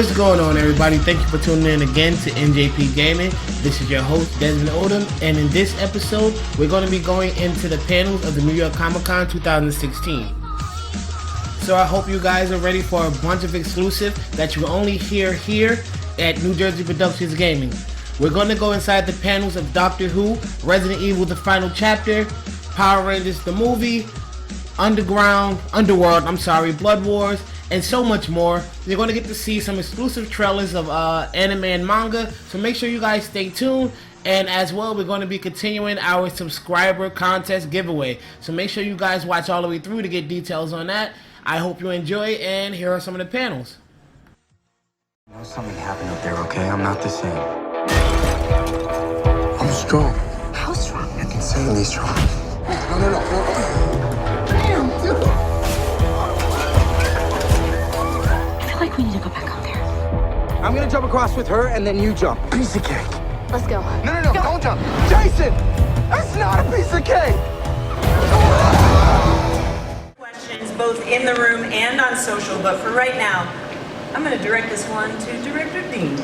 What's going on, everybody? Thank you for tuning in again to NJP Gaming. This is your host, Desmond Odom, and in this episode, we're going to be going into the panels of the New York Comic Con 2016. So I hope you guys are ready for a bunch of exclusive that you only hear here at New Jersey Productions Gaming. We're going to go inside the panels of Doctor Who, Resident Evil The Final Chapter, Power Rangers the Movie, Underworld, Blood Wars, and so much more. You're going to get to see some exclusive trailers of anime and manga, so make sure you guys stay tuned. And as well, we're going to be continuing our subscriber contest giveaway, so make sure you guys watch all the way through to get details on that. I hope you enjoy, and here are some of the panels. I know something happened up there, okay? I'm not the same. I'm strong. How strong? Insanely strong. No. Damn, dude. I feel like we need to go back out there. I'm gonna jump across with her, and then you jump. Piece of cake. Let's go. No, don't jump. Jason! That's not a piece of cake! Questions both in the room and on social, but for right now, I'm going to direct this one to Director Dean.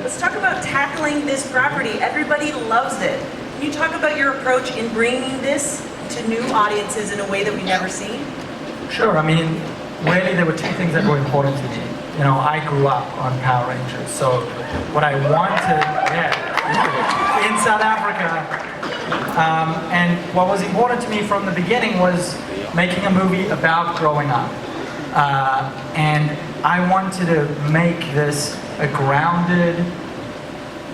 Let's talk about tackling this property. Everybody loves it. Can you talk about your approach in bringing this to new audiences in a way that we've never seen? Sure. I mean, really, there were two things that were important to me. You know, I grew up on Power Rangers, so what I wanted, in South Africa, and what was important to me from the beginning was making a movie about growing up. And I wanted to make this a grounded,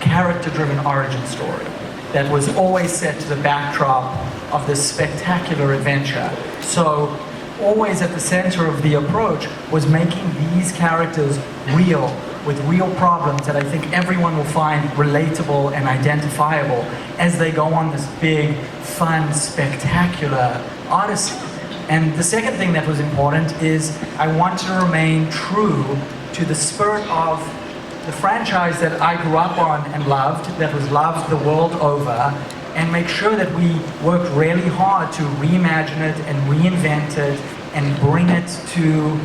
character-driven origin story that was always set to the backdrop of this spectacular adventure. So always at the center of the approach was making these characters real, with real problems that I think everyone will find relatable and identifiable as they go on this big, fun, spectacular odyssey. And the second thing that was important is I wanted to remain true to the spirit of the franchise that I grew up on and loved, that was loved the world over, and make sure that we worked really hard to reimagine it and reinvent it and bring it to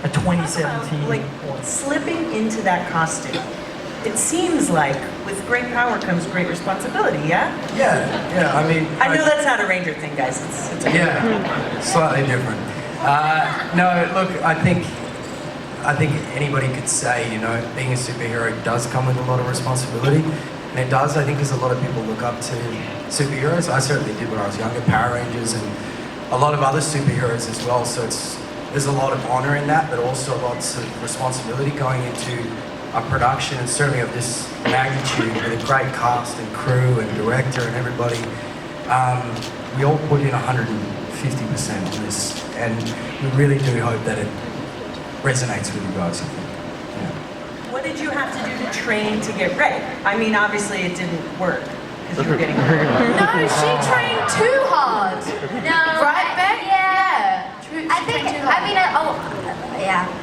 a 2017. Like slipping into that costume. It seems like with great power comes great responsibility, yeah? Yeah, I mean... I know that's not a Ranger thing, guys. It's okay. Yeah, slightly different. No, look, I think anybody could say, you know, being a superhero does come with a lot of responsibility. And it does, I think, because a lot of people look up to superheroes. I certainly did when I was younger, Power Rangers, and a lot of other superheroes as well. So there's a lot of honor in that, but also lots of responsibility going into a production, and certainly of this magnitude, with a great cast and crew and director and everybody. We all put in 150% on this, and we really do hope that it resonates with you guys. What did you have to do to train to get ready? I mean, obviously it didn't work because you were getting hurt. No, she trained too hard. No. Right, Beck? Yeah.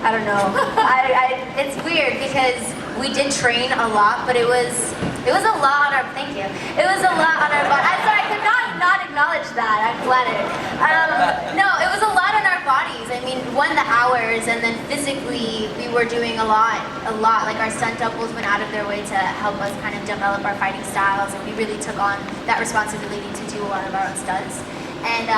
I don't know. It's weird because we did train a lot, but it was a lot on our, thank you. It was a lot on our body. I'm sorry, I could not acknowledge that. I'm flattered. No, it was a lot on our bodies. I mean, the hours, and then physically we were doing a lot. Like our stunt doubles went out of their way to help us kind of develop our fighting styles, and we really took on that responsibility to do a lot of our own stunts. And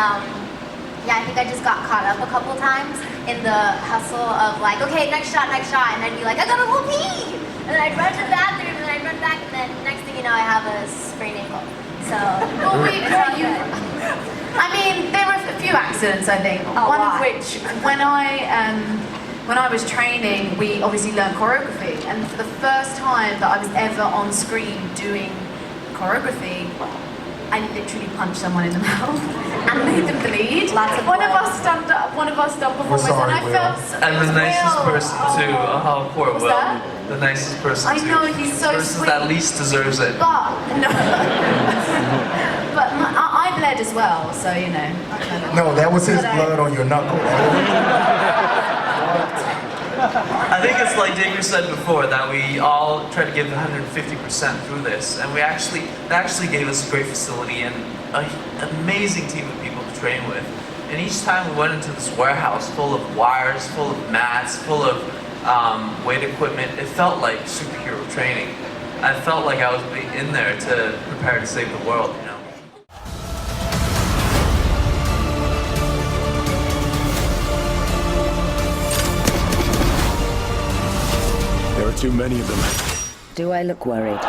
yeah, I think I just got caught up a couple times in the hustle of like, okay, next shot, and I'd be like, I gotta go pee! And then I'd run to the bathroom, and then I'd run back, and then next thing you know, I have a sprained ankle. So, I mean, there were a few accidents, I think. One of which, when I was training, we obviously learned choreography, and for the first time that I was ever on screen doing choreography, I literally punched someone in the mouth and made them bleed. One of our stunt performers, and I felt. And the nicest person too. Oh, poor Will. The nicest person too. I know, he's so person sweet. that least deserves it. But no. But I bled as well, so you know. No, that was his blood on your knuckle. I think it's like Digger said before, that we all try to give 150% through this, and that actually gave us a great facility and an amazing team of people to train with. And each time we went into this warehouse full of wires, full of mats, full of weight equipment. It felt like superhero training. I felt like I was in there to prepare to save the world, you know. There are too many of them. Do I look worried?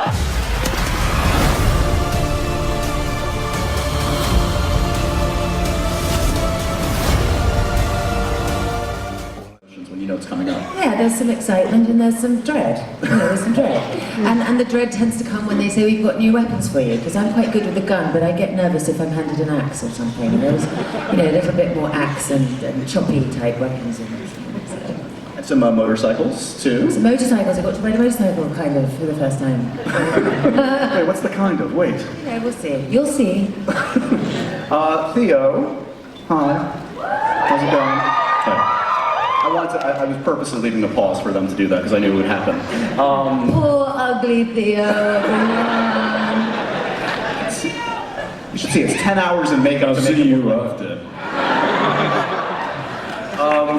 When you know it's coming up. Yeah, there's some excitement and there's some dread. You know, there's some dread. And the dread tends to come when they say we've got new weapons for you, because I'm quite good with a gun, but I get nervous if I'm handed an axe or something. There's, you know, a little bit more axe and choppy type weapons in it. And some motorcycles too. Some motorcycles. I got to ride a motorcycle kind of for the first time. Wait, what's the kind of? Wait. Yeah, we'll see. You'll see. Theo. Hi. How's it going? Hi. I was purposely leaving a pause for them to do that because I knew it would happen. Poor ugly Theo, everyone. You should see, it's 10 hours in makeup. I'll see you after.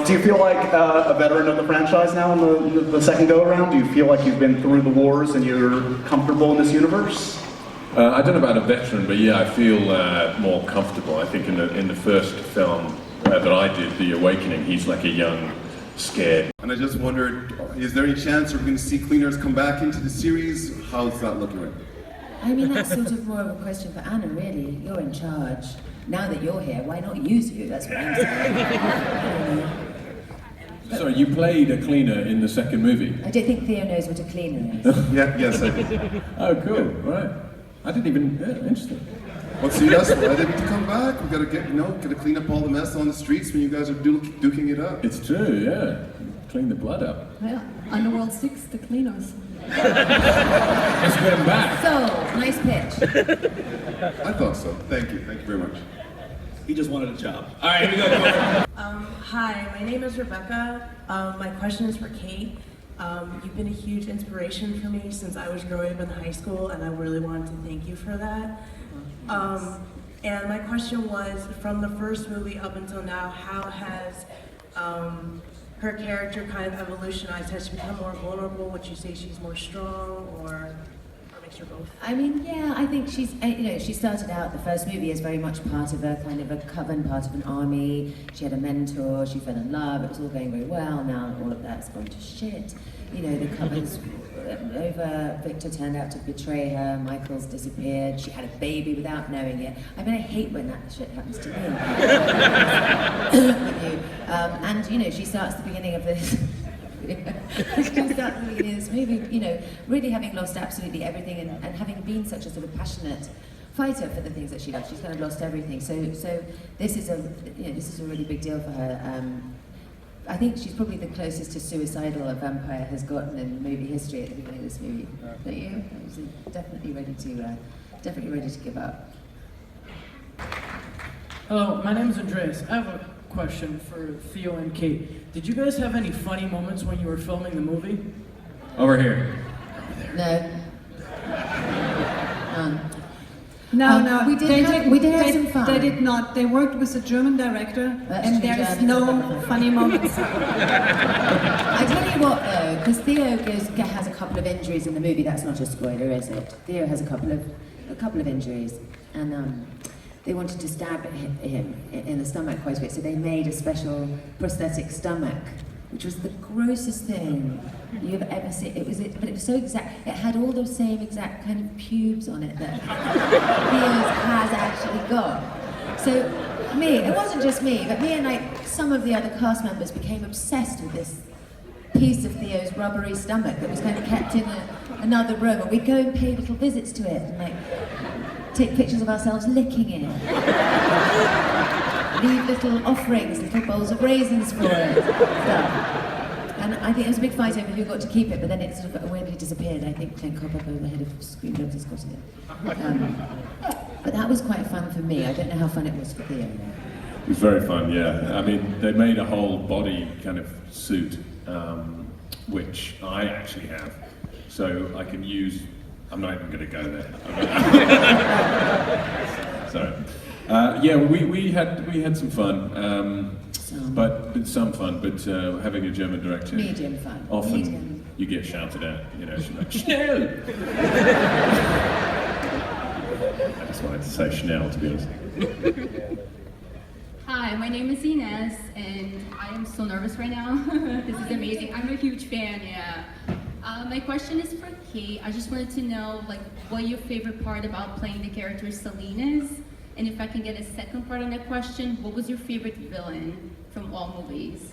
Do you feel like a veteran of the franchise now in the second go-around? Do you feel like you've been through the wars and you're comfortable in this universe? I don't know about a veteran, but yeah, I feel more comfortable. I think in the first film that I did, The Awakening, he's like a young, scared. And I just wondered, is there any chance we're going to see cleaners come back into the series? How's that looking right now? I mean, that's sort of more of a question for Anna, really. You're in charge. Now that you're here, why not use you? That's what I'm saying. So you played a cleaner in the second movie? I don't think Theo knows what a cleaner is. Yes, I did. Oh, cool, right. I didn't even, interesting. Well, see, that's why they need to come back. We gotta get to clean up all the mess on the streets when you guys are duking it up. It's true, yeah. Clean the blood up. Well, Underworld 6, the cleaners. Let's get them back. So, nice pitch. I thought so. Thank you very much. He just wanted a job. All right, here we go. Hi, my name is Rebecca. My question is for Kate. You've been a huge inspiration for me since I was growing up in high school, and I really wanted to thank you for that. And my question was, from the first movie up until now, how has her character kind of evolutionized? Has she become more vulnerable? Would you say she's more strong, or a mixture of both? I mean, yeah, I think she's, you know, she started out, the first movie as very much part of a kind of a coven, part of an army. She had a mentor, she fell in love, it was all going very well. Now all of that's gone to shit. You know, the coven's over, Victor turned out to betray her, Michael's disappeared, she had a baby without knowing it. I mean, I hate when that shit happens to me. And, you know, she starts the beginning of this, movie, you know, really having lost absolutely everything and having been such a sort of passionate fighter for the things that she loves. She's kind of lost everything. So this is a really big deal for her. I think she's probably the closest to suicidal a vampire has gotten in movie history at the beginning of this movie. Don't you? She's definitely ready to give up. Hello, my name is Andreas. I have a question for Theo and Kate. Did you guys have any funny moments when you were filming the movie? Over here. No. No, we did have some fun. They did not. They worked with a German director, and there is no funny moments. I tell you what, though, because Theo has a couple of injuries in the movie. That's not a spoiler, is it? Theo has a couple of injuries, and they wanted to stab him in the stomach quite a bit, so they made a special prosthetic stomach, which was the grossest thing you've ever seen. But it was so exact. It had all those same exact kind of pubes on it that Theo's has actually got. So it wasn't just me, but me and like some of the other cast members became obsessed with this piece of Theo's rubbery stomach that was kind of kept in another room, and we'd go and pay little visits to it and like take pictures of ourselves licking it. Leave little offerings, little bowls of raisins for it. And I think it was a big fight over who got to keep it, but then it sort of weirdly disappeared. I think Clint Coppola, the head of Screenwriters, has got it. But that was quite fun for me. I don't know how fun it was for Theo. It was very fun, yeah. I mean, they made a whole body kind of suit, which I actually have. So I can use, I'm not even going to go there. Sorry. Yeah, we had some fun, but some fun. But having a German director, Medium fun. Often Medium. you get shouted at. You know, she's like Schnell. I just wanted to say Schnell, to be honest. Hi, my name is Inez, and I am so nervous right now. This is amazing. I'm a huge fan, yeah. My question is for Kate. I just wanted to know, like, what your favorite part about playing the character Celine is, and if I can get a second part on that question, what was your favorite villain from all movies?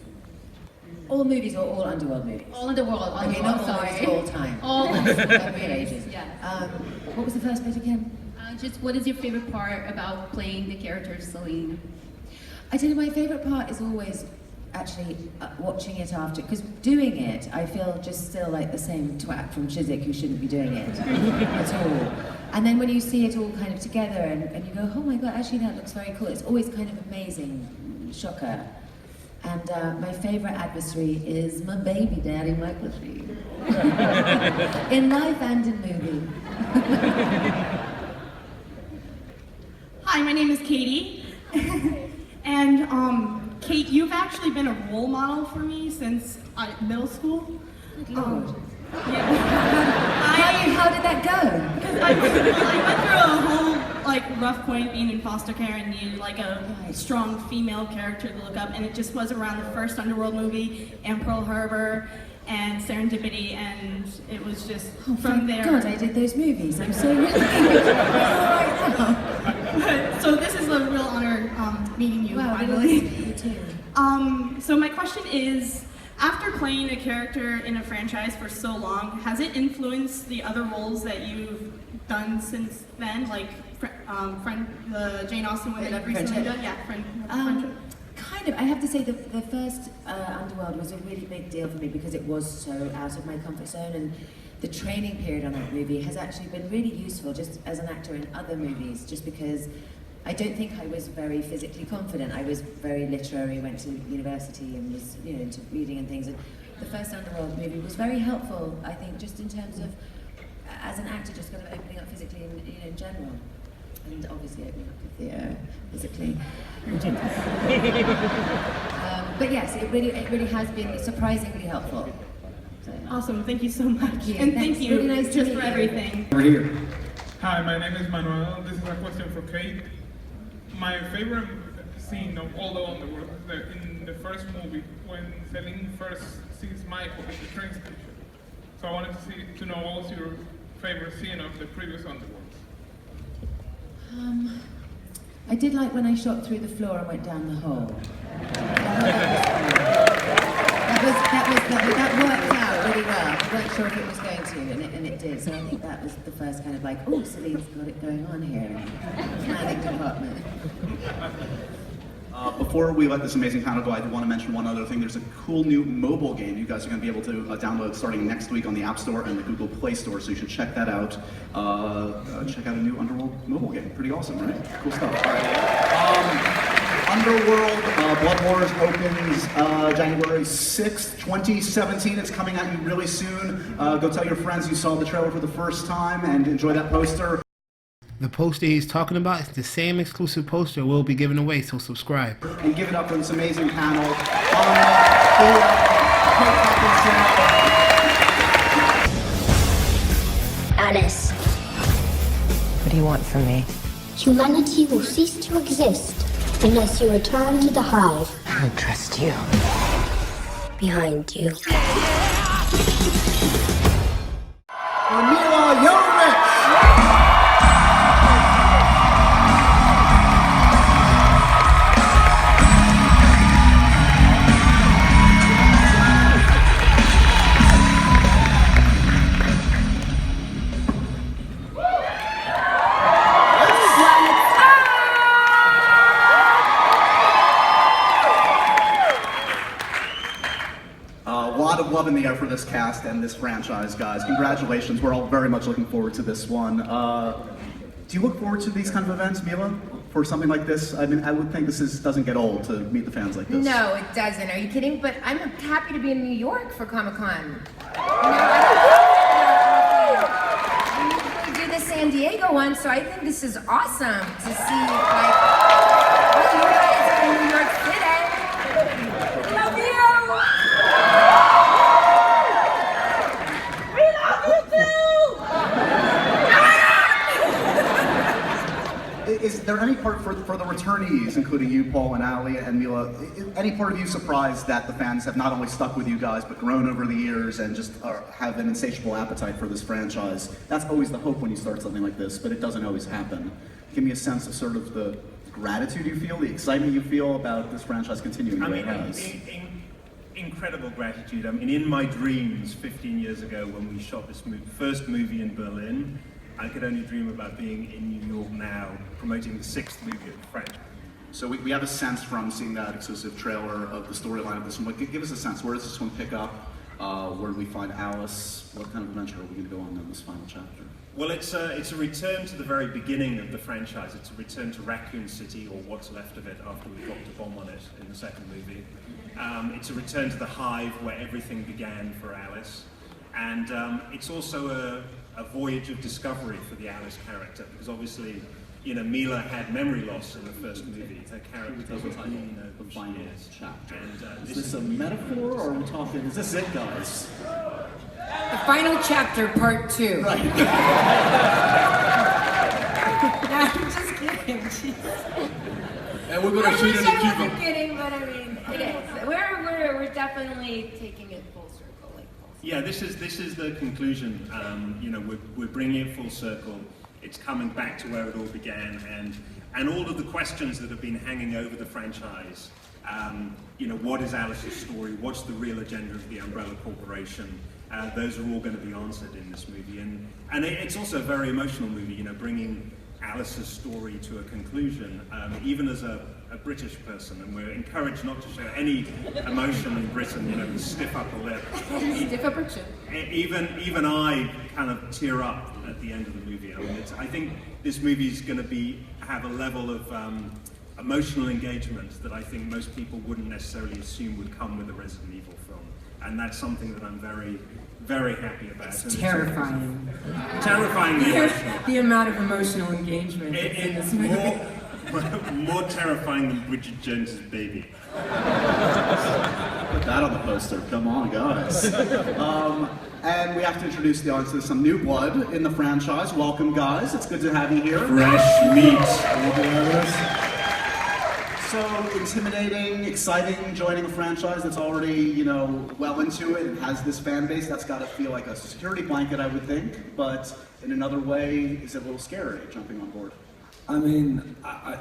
All movies or all Underworld movies? All Underworld. Okay, not all movies, all time. All ages. yes. What was the first bit again? Just what is your favorite part about playing the character Celine? I tell you, my favourite part is always actually watching it after, because doing it, I feel just still like the same twat from Chiswick who shouldn't be doing it at all. And then when you see it all kind of together and you go, oh my god, actually that looks very cool, it's always kind of amazing, shocker. And my favourite adversary is my baby daddy, Michael Sheen. In life and in movie. Hi, my name is Katie. And Kate, you've actually been a role model for me since middle school. Good Lord. Yeah. How did that go? Because I went through a whole rough point being in foster care and needed like a strong female character to look up, and it just was around the first Underworld movie and Pearl Harbor and Serendipity, and it was just from there. God, I did those movies. I'm so really right now. So this is a real honor meeting you finally. You too. So my question is, after playing a character in a franchise for so long, has it influenced the other roles that you've done since then, like the Jane Austen one that you've recently done? Yeah, Friendship. Kind of. I have to say the first Underworld was a really big deal for me because it was so out of my comfort zone, and the training period on that movie has actually been really useful just as an actor in other movies, just because I don't think I was very physically confident. I was very literary, went to university and was, you know, into reading and things. And the first Underworld movie was very helpful, I think, just in terms of, as an actor, just kind of opening up physically in general. And obviously opening up the theatre physically. But yes, it really has been surprisingly helpful. So. Awesome, thank you so much. Yeah, and thank you really nice just to for meet you. everything. Over here. Hi, my name is Manuel. This is a question for Kate. My favorite scene of all the Underworld is in the first movie when Celine first sees Michael at the train station. So I wanted to know what was your favorite scene of the previous Underworld? I did like when I shot through the floor and went down the hole. That worked out really well. I wasn't sure if it was going to, and it did. So I think that was the first kind of like, oh, Celine's got it going on here in the planning department. Before we let this amazing panel go, I do want to mention one other thing. There's a cool new mobile game you guys are going to be able to download starting next week on the App Store and the Google Play Store, so you should check that out. Check out a new Underworld mobile game. Pretty awesome, right? Cool stuff. All right. Underworld Blood Wars opens January 6th, 2017. It's coming at you really soon. Go tell your friends you saw the trailer for the first time and enjoy that poster. The poster he's talking about is the same exclusive poster we'll be giving away, so subscribe. And give it up for this amazing panel. Alice. What do you want from me? Humanity will cease to exist unless you return to the hive. I don't trust you. Behind you. Mila Jovovich! Love in the air for this cast and this franchise, guys. Congratulations. We're all very much looking forward to this one. Do you look forward to these kind of events, Mila, for something like this? I mean, I would think this doesn't get old to meet the fans like this. No, it doesn't. Are you kidding? But I'm happy to be in New York for Comic-Con. We did the San Diego one, so I think this is awesome to see, like, New York City. Love you! We love you too! Is there any part for the returnees, including you, Paul and Ali and Mila, any part of you surprised that the fans have not only stuck with you guys, but grown over the years and just have an insatiable appetite for this franchise? That's always the hope when you start something like this, but it doesn't always happen. Give me a sense of sort of the gratitude you feel, the excitement you feel about this franchise continuing the way it has. Incredible gratitude. I mean, in my dreams 15 years ago when we shot this first movie in Berlin, I could only dream about being in New York now, promoting the 6th movie of the franchise. So we have a sense from seeing that exclusive trailer of the storyline of this one. Give us a sense. Where does this one pick up? Where do we find Alice? What kind of adventure are we going to go on in this final chapter? Well, it's a return to the very beginning of the franchise. It's a return to Raccoon City, or what's left of it after we dropped a bomb on it in the second movie. It's a return to the hive where everything began for Alice. And it's also a voyage of discovery for the Alice character, because obviously, you know, Mila had memory loss in the first movie. Her character doesn't really know who she is. Chapter. And, Is this a metaphor, or are we talking, is this it, guys? The final chapter, part 2. Right. I'm just kidding. And we're gonna shoot it in I Cuba. wasn't kidding, but I mean, it is. We're definitely taking it full circle. yeah, this is the conclusion. You know, we're bringing it full circle. It's coming back to where it all began, and all of the questions that have been hanging over the franchise. You know, what is Alice's story? What's the real agenda of the Umbrella Corporation? Those are all going to be answered in this movie, and it's also a very emotional movie. You know, bringing Alice's story to a conclusion, even as a British person, and we're encouraged not to show any emotion in Britain. You know, stiff upper lip. Stiff upper chin. Even I kind of tear up at the end of the movie. I mean, I think this movie is going to have a level of emotional engagement that I think most people wouldn't necessarily assume would come with a Resident Evil film, and that's something that I'm very, very happy about. It's terrifying. Terrifyingly emotional. The amount of emotional engagement in this movie. More terrifying than Bridget Jones's Baby. Put that on the poster. Come on, guys. And we have to introduce the audience to some new blood in the franchise. Welcome, guys. It's good to have you here. Fresh meat. So intimidating, exciting, joining a franchise that's already, you know, well into it and has this fan base. That's got to feel like a security blanket, I would think. But in another way, is it a little scary jumping on board? I mean,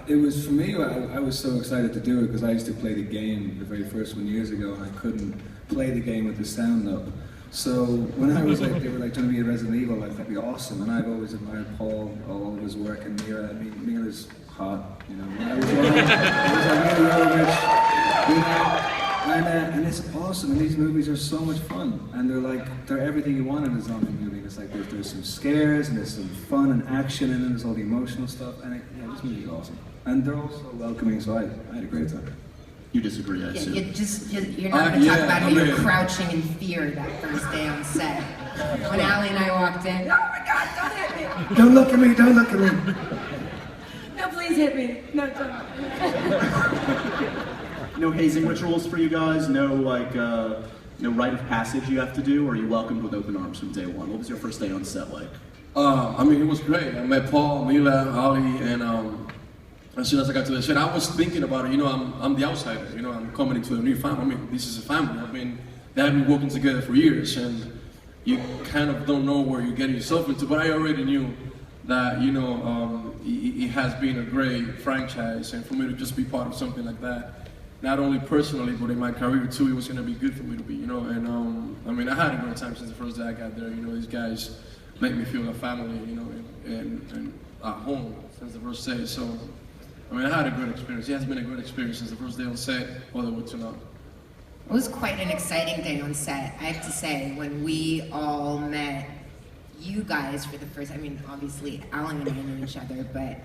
it was for me. I was so excited to do it because I used to play the game, the very first one years ago, and I couldn't play the game with the sound up. So when I was like, they were like trying to be a Resident Evil, like that'd be awesome. And I've always admired Paul, all of his work, and Mira. I mean, Mira's hot, you know. When I was young, it was like really Ovich, you know. And it's awesome. And these movies are so much fun, and they're everything you want in a zombie movie. It's like there's some scares and there's some fun and action, and then there's all the emotional stuff. And this movie is awesome. And they're all so welcoming. So I had a great time. You disagree, I assume. You're not going to talk about how you're crouching in fear that first day on set. When Allie and I walked in, oh my God, don't hit me! Don't look at me! Don't look at me! No, please hit me! No, don't. No hazing rituals for you guys? No, like, no rite of passage you have to do? Or are you welcomed with open arms from day one? What was your first day on set like? I mean, it was great. I met Paul, Mila, Ali, and as soon as I got to the set, I was thinking about it. You know, I'm the outsider. You know, I'm coming into a new family. I mean, this is a family. I mean, they have been working together for years, and you kind of don't know where you're getting yourself into. But I already knew that, you know, it has been a great franchise, and for me to just be part of something like that, not only personally, but in my career too, it was going to be good for me to be, you know. And I mean, I had a great time since the first day I got there. You know, these guys make me feel a family, you know, and at home since the first day. So, I mean, I had a great experience. It has been a great experience since the first day on set, all the way to now. It was quite an exciting day on set, I have to say, when we all met you guys for the first, I mean, obviously, Alan and I knew each other, but,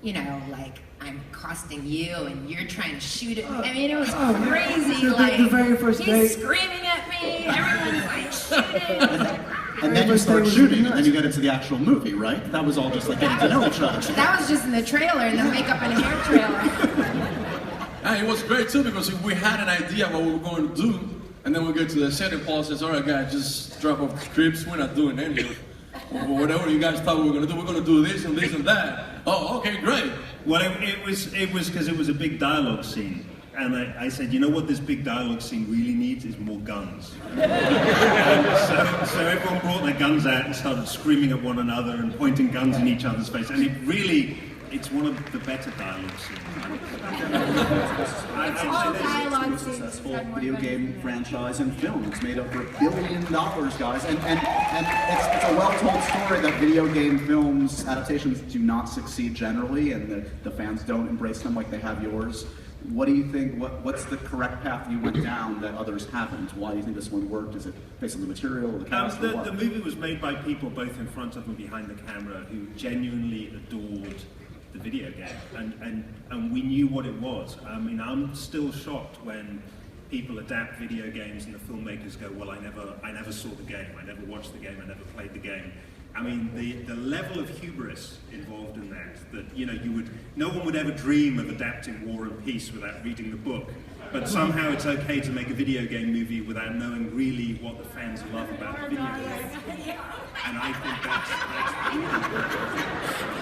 you know, like, I'm accosting you and you're trying to shoot at me. I mean, it was crazy, like, the very first day. he's screaming at me, everyone's like shooting. And then you start shooting, and then you get into the actual movie, right? That was all just like getting to know each other. That was just in the trailer, in the makeup and hair trailer. And it was great too because we had an idea what we were going to do, and then we get to the set and Paul says, all right guys, just drop off the scripts, we're not doing any of it. Whatever you guys thought we were going to do this and this and that. Oh, okay, great. Well, it was because it was a big dialogue scene. And I said, you know what this big dialogue scene really needs is more guns. So everyone brought their guns out and started screaming at one another and pointing guns in each other's face. And it's one of the better dialogue scenes. It's all dialogue scenes. Successful video game franchise and film. It's made over $1 billion, guys. And it's a well-told story that video game films adaptations do not succeed generally, and the fans don't embrace them like they have yours. What do you think, what's the correct path you went down that others haven't? Why do you think this one worked? Is it based on the material or the cast? The movie was made by people both in front of and behind the camera who genuinely adored the video game, and we knew what it was. I mean, I'm still shocked when people adapt video games and the filmmakers go, well, I never saw the game, I never watched the game, I never played the game. I mean, the level of hubris involved in that you know, no one would ever dream of adapting War and Peace without reading the book, but somehow it's okay to make a video game movie without knowing really what the fans love about the video game. And I think that's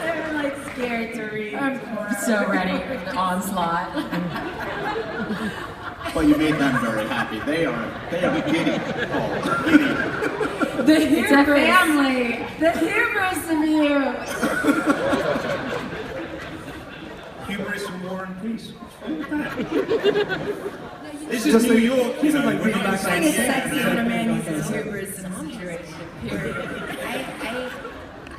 They're like scared to read. I'm so ready for the onslaught. But you made them very happy. They are giddy. Oh, giddy. The hubris. Family. The hubris of you. Hubris and War and Peace. What's wrong with that? This is New York, you know, we're not It's sexy when a man uses hubris in a situation, period.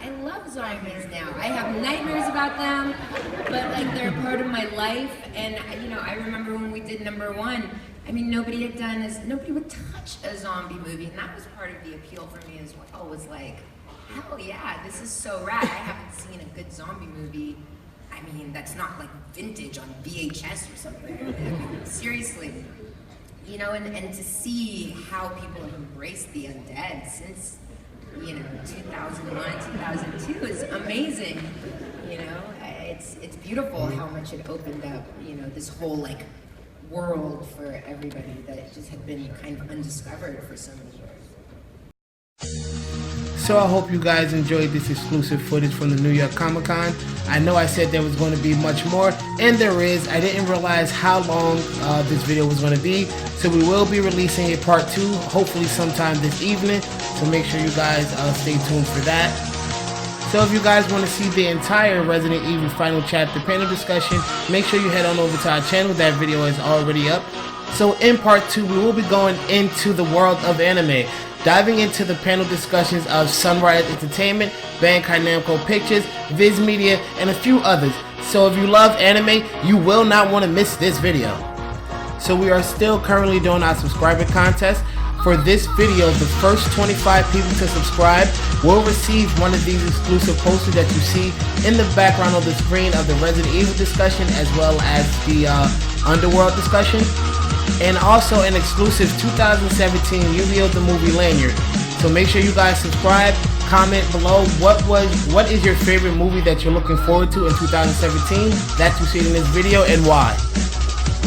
I love zombies now. I have nightmares about them, but like they're a part of my life. And you know, I remember when we did #1. I mean, nobody would touch a zombie movie, and that was part of the appeal for me as well. Was like, hell yeah, this is so rad. I haven't seen a good zombie movie. I mean, that's not like vintage on VHS or something. I mean, seriously. You know, and to see how people have embraced the undead since, you know, 2001, 2002 is amazing. You know, it's beautiful how much it opened up, you know, this whole like world for everybody that just had been kind of undiscovered for so many years. So I hope you guys enjoyed this exclusive footage from the New York Comic Con. I know I said there was going to be much more, and there is. I didn't realize how long this video was going to be, so we will be releasing a part 2, hopefully sometime this evening, so make sure you guys stay tuned for that. So if you guys want to see the entire Resident Evil Final Chapter panel discussion, make sure you head on over to our channel. That video is already up. So in part 2, we will be going into the world of anime, diving into the panel discussions of Sunrise Entertainment, Bandai Namco Pictures, Viz Media, and a few others. So if you love anime, you will not want to miss this video. So we are still currently doing our subscriber contest. For this video, the first 25 people to subscribe will receive one of these exclusive posters that you see in the background of the screen of the Resident Evil discussion, as well as the Underworld discussion, and also an exclusive 2017 Yu-Gi-Oh! The Movie lanyard. So make sure you guys subscribe, comment below what is your favorite movie that you're looking forward to in 2017 that you see in this video, and why.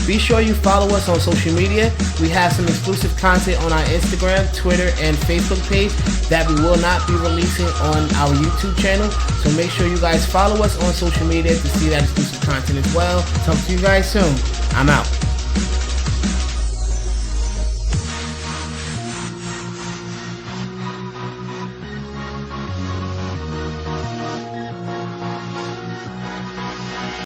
Be sure you follow us on social media. We have some exclusive content on our Instagram, Twitter, and Facebook page that we will not be releasing on our YouTube channel. So make sure you guys follow us on social media to see that exclusive content as well. Talk to you guys soon. I'm out.